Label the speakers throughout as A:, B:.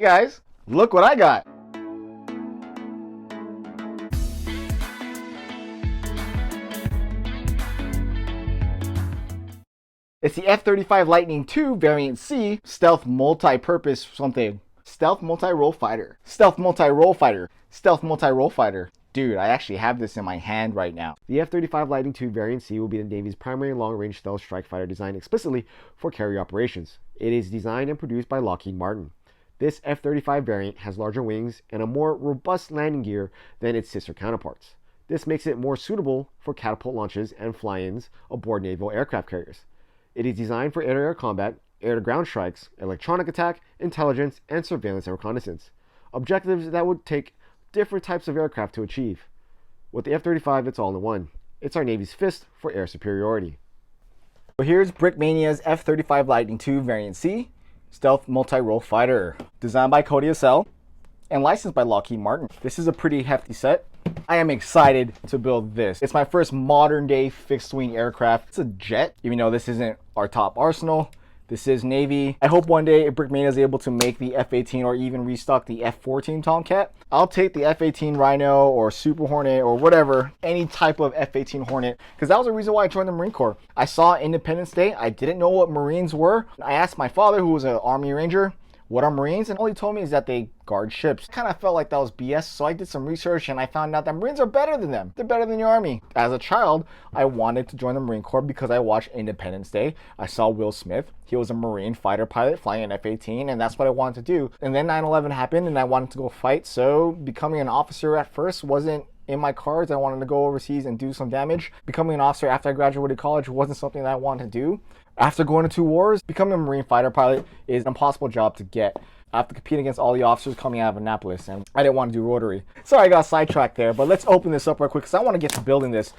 A: Hey guys, look what I got. It's the F-35 Lightning II Variant C Stealth Multi-Purpose something. Stealth Multi-Role Fighter. Stealth Multi-Role Fighter. Stealth Multi-Role Fighter. Dude, I actually have this in my hand right now.
B: The F-35 Lightning II Variant C will be the Navy's primary long-range stealth strike fighter designed explicitly for carrier operations. It is designed and produced by Lockheed Martin. This F-35 variant has larger wings and a more robust landing gear than its sister counterparts. This makes it more suitable for catapult launches and fly-ins aboard naval aircraft carriers. It is designed for air-to-air combat, air-to-ground strikes, electronic attack, intelligence, and surveillance and reconnaissance. Objectives that would take different types of aircraft to achieve. With the F-35, it's all in one. It's our Navy's fist for air superiority.
A: So here's Brickmania's F-35 Lightning II Variant C Stealth Multi-Role Fighter. Designed by Jucel and licensed by Lockheed Martin. This is a pretty hefty set. I am excited to build this. It's my first modern day fixed wing aircraft. It's a jet, even though this isn't our top arsenal. This is Navy. I hope one day Brickmania is able to make the F-18 or even restock the F-14 Tomcat. I'll take the F-18 Rhino or Super Hornet or whatever, any type of F-18 Hornet, because that was the reason why I joined the Marine Corps. I saw Independence Day. I didn't know what Marines were. I asked my father, who was an Army Ranger, what are Marines? And all he told me is that they guard ships. Kind of felt like that was BS, so I did some research and I found out that Marines are better than them. They're better than the Army. As a child, I wanted to join the Marine Corps because I watched Independence Day. I saw Will Smith. He was a Marine fighter pilot flying an F-18, and that's what I wanted to do. And then 9/11 happened and I wanted to go fight, so becoming an officer at first wasn't in my cards. I wanted to go overseas and do some damage. Becoming an officer after I graduated college wasn't something that I wanted to do. After going to 2 wars, becoming a Marine fighter pilot is an impossible job to get. I have to compete against all the officers coming out of Annapolis, and I didn't want to do rotary. Sorry I got sidetracked there, but let's open this up real quick because I want to get to building this.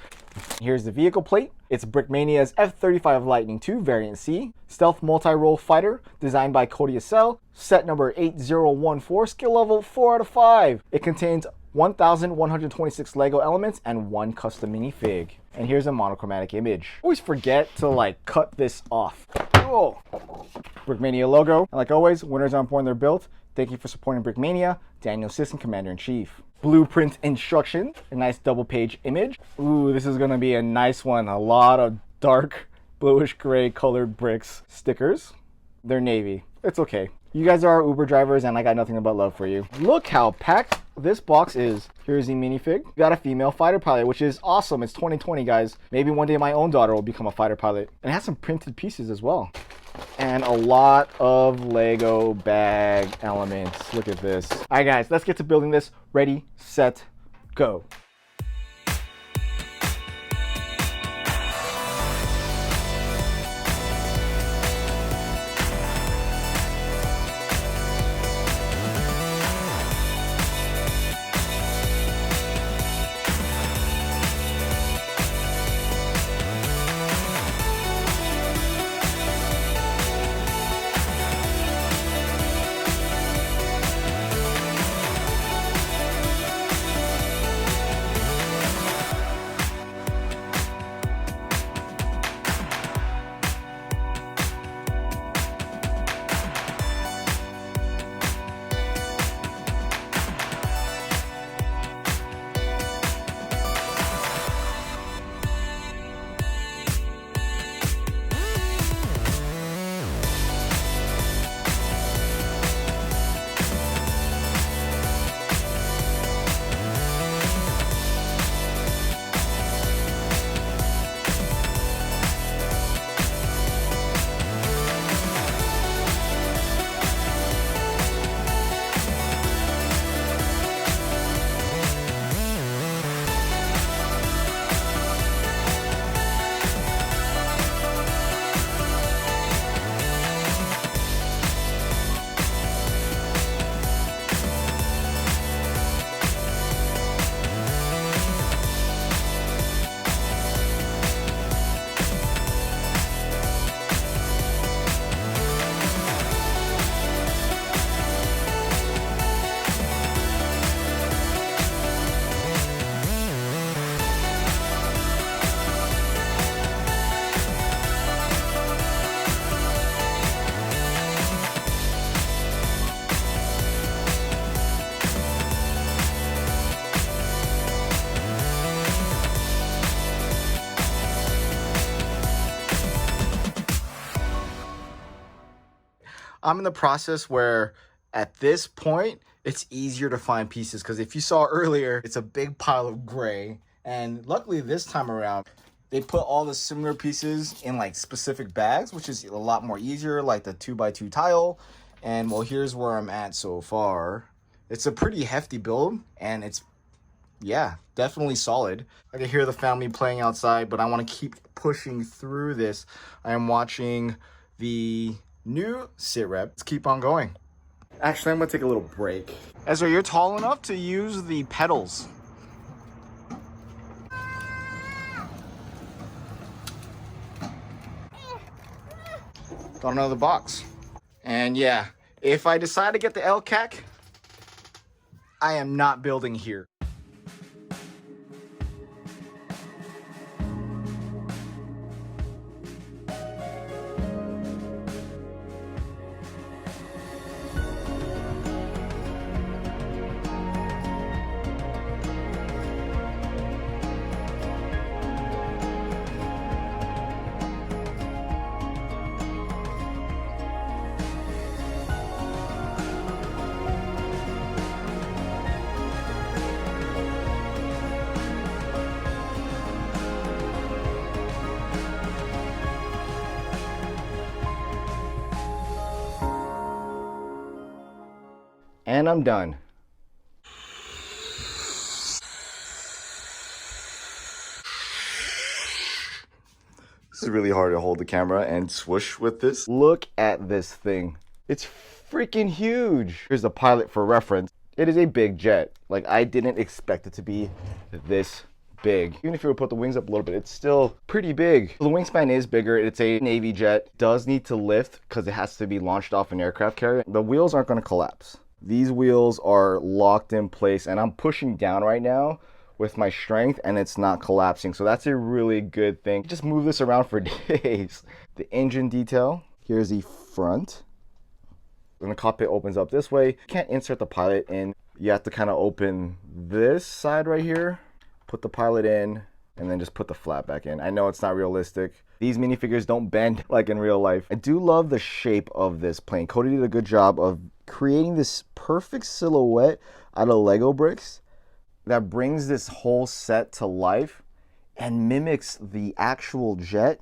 A: Here's the vehicle plate. It's Brickmania's F-35 Lightning II Variant C Stealth Multi-Role Fighter, designed by Jucel, set number 8014, skill level 4 out of 5. It contains 1,126 Lego elements and 1 custom minifig. And here's a monochromatic image. Always forget to cut this off. Oh. Brickmania logo. And like always, winners aren't born, they're built. Thank you for supporting Brickmania. Daniel Sisson, Commander-in-Chief. Blueprint instruction. A nice double page image. Ooh, this is gonna be a nice one. A lot of dark bluish gray colored bricks. Stickers. They're navy. It's okay. You guys are our Uber drivers and I got nothing but love for you. Look how packed this box is. Here's the minifig. We got a female fighter pilot, which is awesome. It's 2020, guys. Maybe one day my own daughter will become a fighter pilot. And it has some printed pieces as well. And a lot of Lego bag elements. Look at this. All right, guys, let's get to building this. Ready, set, go. I'm in the process where at this point, it's easier to find pieces because if you saw earlier, it's a big pile of gray. And luckily this time around, they put all the similar pieces in like specific bags, which is a lot more easier, like the 2x2 tile. And well, here's where I'm at so far. It's a pretty hefty build and it's, yeah, definitely solid. I can hear the family playing outside, but I want to keep pushing through this. I am watching the new sit rep. Let's keep on going. Actually, I'm gonna take a little break. Ezra, you're tall enough to use the pedals. Got another box. And yeah, if I decide to get the LCAC, I am not building here. And I'm done. This is really hard to hold the camera and swoosh with this. Look at this thing. It's freaking huge. Here's the pilot for reference. It is a big jet. Like, I didn't expect it to be this big. Even if you were to put the wings up a little bit, it's still pretty big. The wingspan is bigger. It's a Navy jet. It does need to lift because it has to be launched off an aircraft carrier. The wheels aren't going to collapse. These wheels are locked in place and I'm pushing down right now with my strength and it's not collapsing. So that's a really good thing. Just move this around for days. The engine detail. Here's the front. When the cockpit opens up this way, you can't insert the pilot in. You have to kind of open this side right here, put the pilot in, and then just put the flap back in. I know it's not realistic. These minifigures don't bend like in real life. I do love the shape of this plane. Cody did a good job of creating this perfect silhouette out of Lego bricks that brings this whole set to life and mimics the actual jet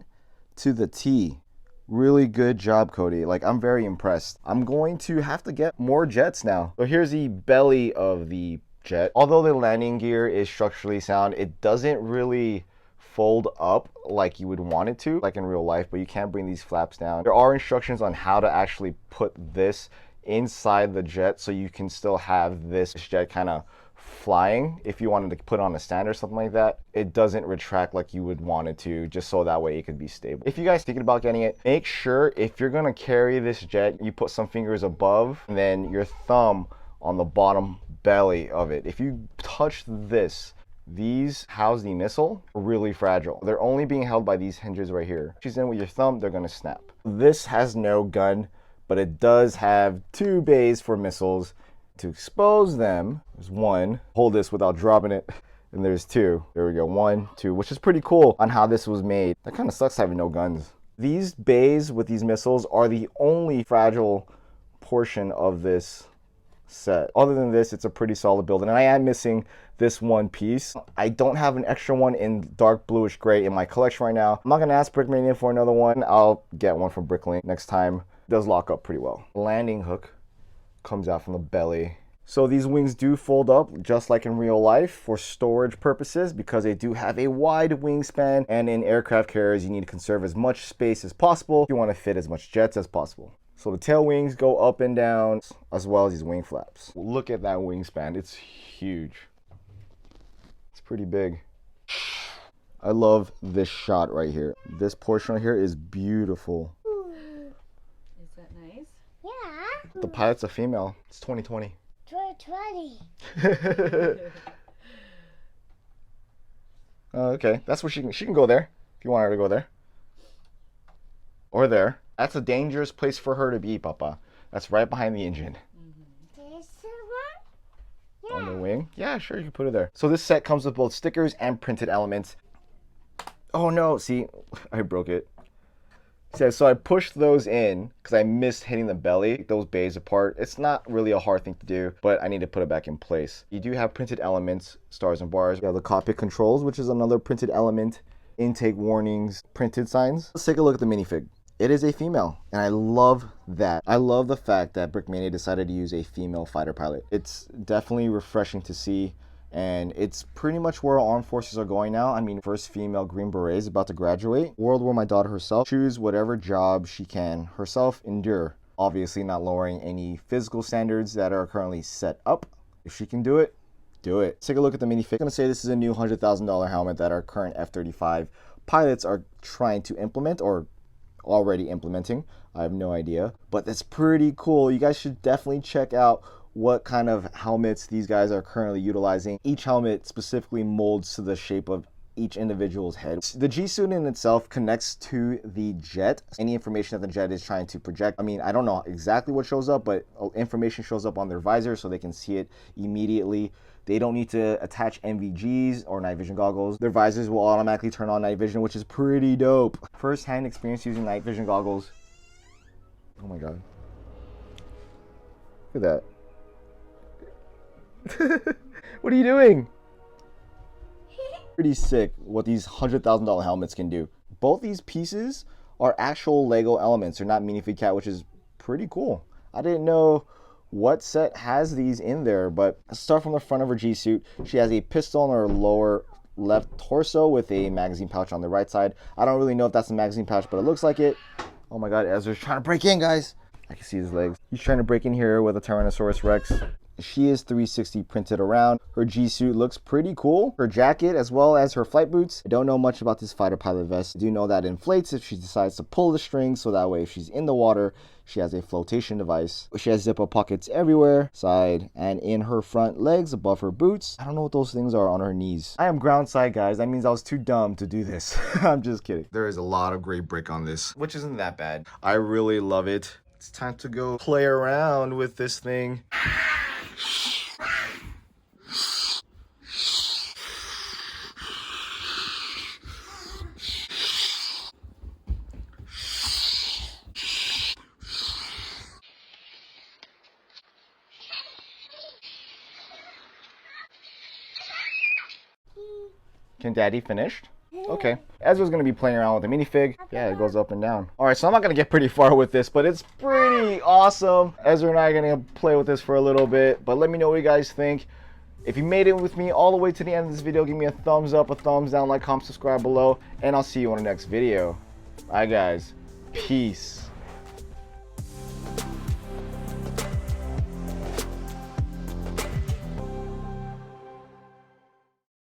A: to the T. Really good job, Cody. Like, I'm very impressed. I'm going to have to get more jets now. So here's the belly of the jet. Although the landing gear is structurally sound, it doesn't really fold up like you would want it to, like in real life, but you can't bring these flaps down. There are instructions on how to actually put this inside the jet so you can still have this jet kind of flying. If you wanted to put on a stand or something like that, it doesn't retract like you would want it to, just so that way it could be stable. If you guys thinking about getting it, make sure if you're gonna carry this jet, you put some fingers above and then your thumb on the bottom belly of it. If you touch this, these house the missile, really fragile. They're only being held by these hinges right here. She's in with your thumb, they're gonna snap. This has no gun, but it does have 2 bays for missiles. To expose them, there's 1. Hold this without dropping it. And there's 2. There we go, 1, 2, which is pretty cool on how this was made. That kind of sucks having no guns. These bays with these missiles are the only fragile portion of this set. Other than this, it's a pretty solid build. And I am missing this one piece. I don't have an extra one in dark bluish gray in my collection right now. I'm not gonna ask Brickmania for another one. I'll get one from Bricklink next time. It does lock up pretty well. Landing hook comes out from the belly. So these wings do fold up just like in real life for storage purposes because they do have a wide wingspan, and in aircraft carriers you need to conserve as much space as possible if you want to fit as much jets as possible. So the tail wings go up and down as well as these wing flaps. Look at that wingspan, it's huge. It's pretty big. I love this shot right here. This portion right here is beautiful.
C: Is that nice?
D: Yeah.
A: The pilot's a female. It's 2020.
D: 2020.
A: Okay, that's where she can go there if you want her to go there. Or there. That's a dangerous place for her to be, Papa. That's right behind the engine.
D: This one?
A: On the wing? Yeah, sure, you can put it there. So this set comes with both stickers and printed elements. Oh no, see, I broke it. Says, so I pushed those in because I missed hitting the belly, those bays apart. It's not really a hard thing to do, but I need to put it back in place. You do have printed elements, stars and bars. You have the cockpit controls, which is another printed element, intake warnings, printed signs. Let's take a look at the minifig. It is a female, and I love that. I love the fact that Brickmania decided to use a female fighter pilot. It's definitely refreshing to see. And it's pretty much where armed forces are going now. I mean, first female Green Beret is about to graduate. World where my daughter herself choose whatever job she can herself endure. Obviously not lowering any physical standards that are currently set up. If she can do it, do it. Take a look at the minifig. I'm gonna say this is a new $100,000 helmet that our current F-35 pilots are trying to implement or already implementing. I have no idea, but that's pretty cool. You guys should definitely check out what kind of helmets these guys are currently utilizing. Each helmet specifically molds to the shape of each individual's head. The G-suit in itself connects to the jet. Any information that the jet is trying to project. I mean, I don't know exactly what shows up, but information shows up on their visor so they can see it immediately. They don't need to attach NVGs or night vision goggles. Their visors will automatically turn on night vision, which is pretty dope. First-hand experience using night vision goggles. Oh my God. Look at that. What are you doing? Pretty sick what these $100,000 helmets can do. Both these pieces are actual Lego elements. They're not minifig cat, which is pretty cool. I didn't know what set has these in there, but let's start from the front of her G-suit. She has a pistol on her lower left torso with a magazine pouch on the right side. I don't really know if that's a magazine pouch, but it looks like it. Oh my God, Ezra's trying to break in, guys. I can see his legs. He's trying to break in here with a Tyrannosaurus Rex. She is 360 printed around. Her G-suit looks pretty cool. Her jacket as well as her flight boots. I don't know much about this fighter pilot vest. I do know that it inflates if she decides to pull the string, so that way if she's in the water, she has a flotation device. She has zipper pockets everywhere, side and in her front legs above her boots. I don't know what those things are on her knees. I am ground side, guys. That means I was too dumb to do this. I'm just kidding. There is a lot of gray brick on this, which isn't that bad. I really love it. It's time to go play around with this thing. Can Daddy finish? Okay. Ezra's gonna be playing around with the minifig. Yeah, it goes up and down. Alright, so I'm not gonna get pretty far with this, but it's pretty awesome. Ezra and I are gonna play with this for a little bit, but let me know what you guys think. If you made it with me all the way to the end of this video, give me a thumbs up, a thumbs down, like, comment, subscribe below, and I'll see you on the next video. Alright guys, peace.